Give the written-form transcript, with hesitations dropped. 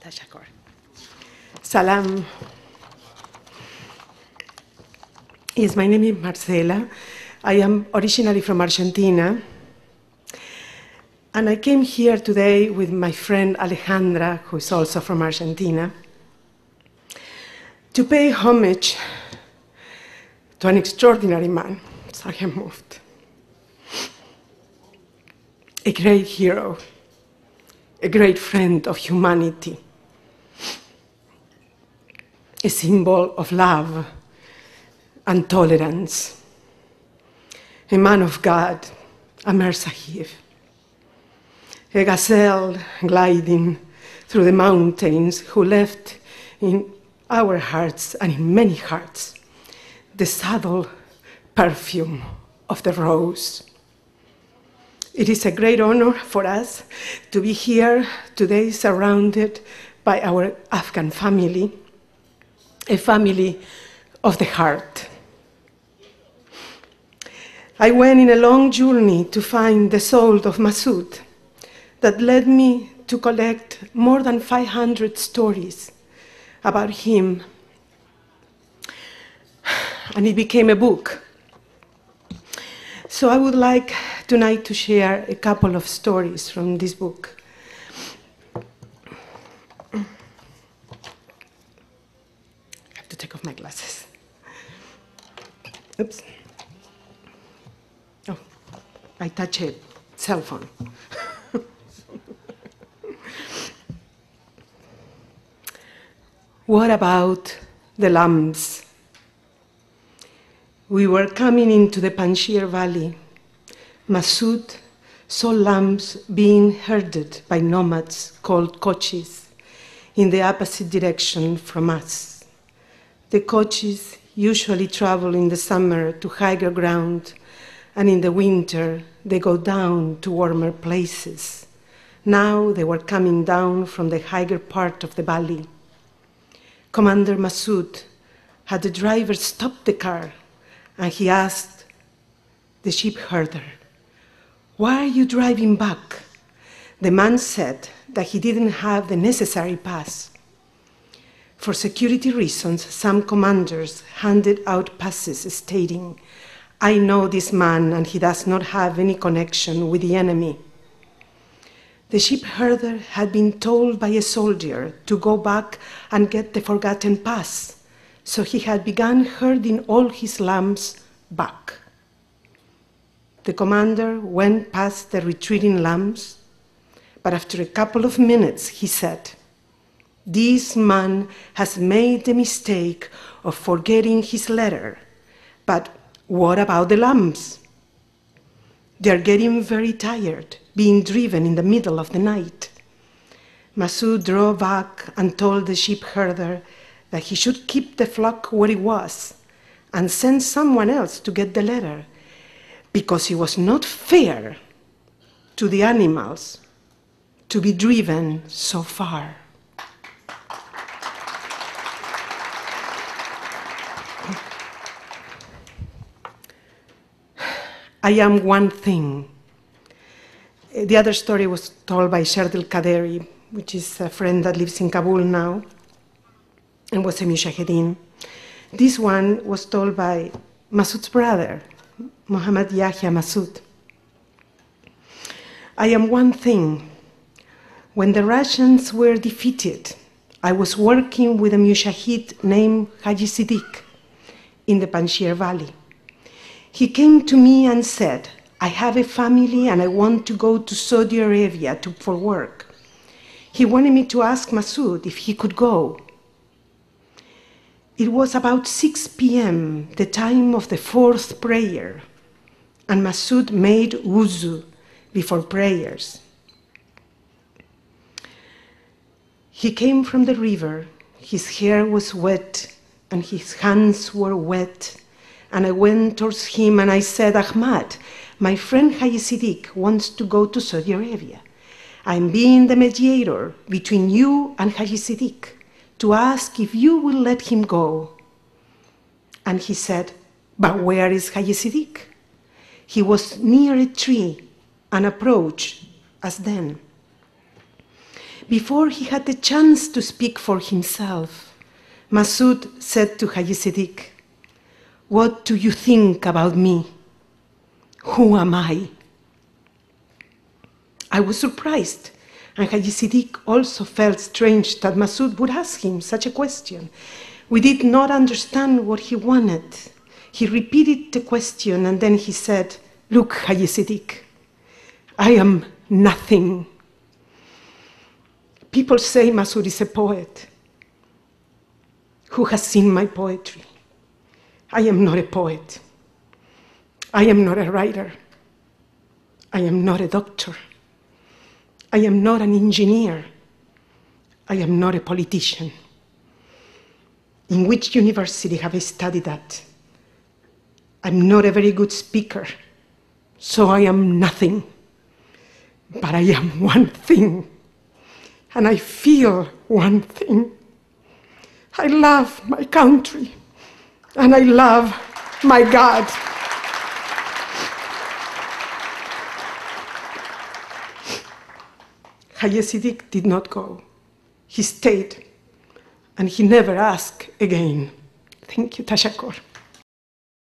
تشکر. Salam. Yes, my name is Marcela. I am originally from Argentina. And I came here today with my friend Alejandra, who is also from Argentina, to pay homage to an extraordinary man. Sorry, I moved. A great hero, a great friend of humanity, a symbol of love and tolerance, a man of God, a Sahib, a gazelle gliding through the mountains who left in our hearts and in many hearts the subtle perfume of the rose. It is a great honor for us to be here today surrounded by our Afghan family, a family of the heart. I went in a long journey to find the soul of Massoud that led me to collect more than 500 stories about him, and it became a book. So I would like tonight to share a couple of stories from this book. I have to take off my glasses. Oops. Oh, I touched a cell phone. What about the lambs? We were coming into the Panjshir Valley. Massoud saw lambs being herded by nomads called coaches in the opposite direction from us. The coaches usually travel in the summer to higher ground, and in the winter they go down to warmer places. Now they were coming down from the higher part of the valley. Commander Massoud had the driver stop the car, and he asked the sheep herder, "Why are you driving back?" The man said that he didn't have the necessary pass. For security reasons, some commanders handed out passes stating, "I know this man and he does not have any connection with the enemy." The sheep herder had been told by a soldier to go back and get the forgotten pass, so he had begun herding all his lambs back. The commander went past the retreating lambs, but after a couple of minutes he said, "This man has made the mistake of forgetting his letter, but what about the lambs? They're getting very tired, being driven in the middle of the night." Massoud drove back and told the sheep herder that he should keep the flock where it was and send someone else to get the letter, because it was not fair to the animals to be driven so far. I am one thing. The other story was told by Sherdil Kaderi, which is a friend that lives in Kabul now and was a mujahideen. This one was told by Massoud's brother, Mohammad Yahya Massoud. I am one thing. When the Russians were defeated, I was working with a mujahid named Haji Siddiq in the Panjshir Valley. He came to me and said, "I have a family and I want to go to Saudi Arabia for work." He wanted me to ask Massoud if he could go. It was about 6 p.m., the time of the fourth prayer, and Massoud made wuzu before prayers. He came from the river. His hair was wet and his hands were wet. And I went towards him and I said, "Ahmad, my friend Haji Siddiq wants to go to Saudi Arabia. I'm being the mediator between you and Haji Siddiq to ask if you will let him go." And he said, "But where is Haji Siddiq?" He was near a tree and approached us then. Before he had the chance to speak for himself, Massoud said to Haji Siddiq, "What do you think about me? Who am I?" I was surprised, and Haji Siddiq also felt strange that Massoud would ask him such a question. We did not understand what he wanted. He repeated the question, and then he said, "Look, Haji Siddiq, I am nothing." People say Massoud is a poet. Who has seen my poetry? I am not a poet. I am not a writer. I am not a doctor. I am not an engineer. I am not a politician. In which university have I studied that? I'm not a very good speaker, so I am nothing. But I am one thing, and I feel one thing. I love my country, and I love my God. Haji Siddiq did not go. He stayed, and he never asked again. Thank you, Tashakor.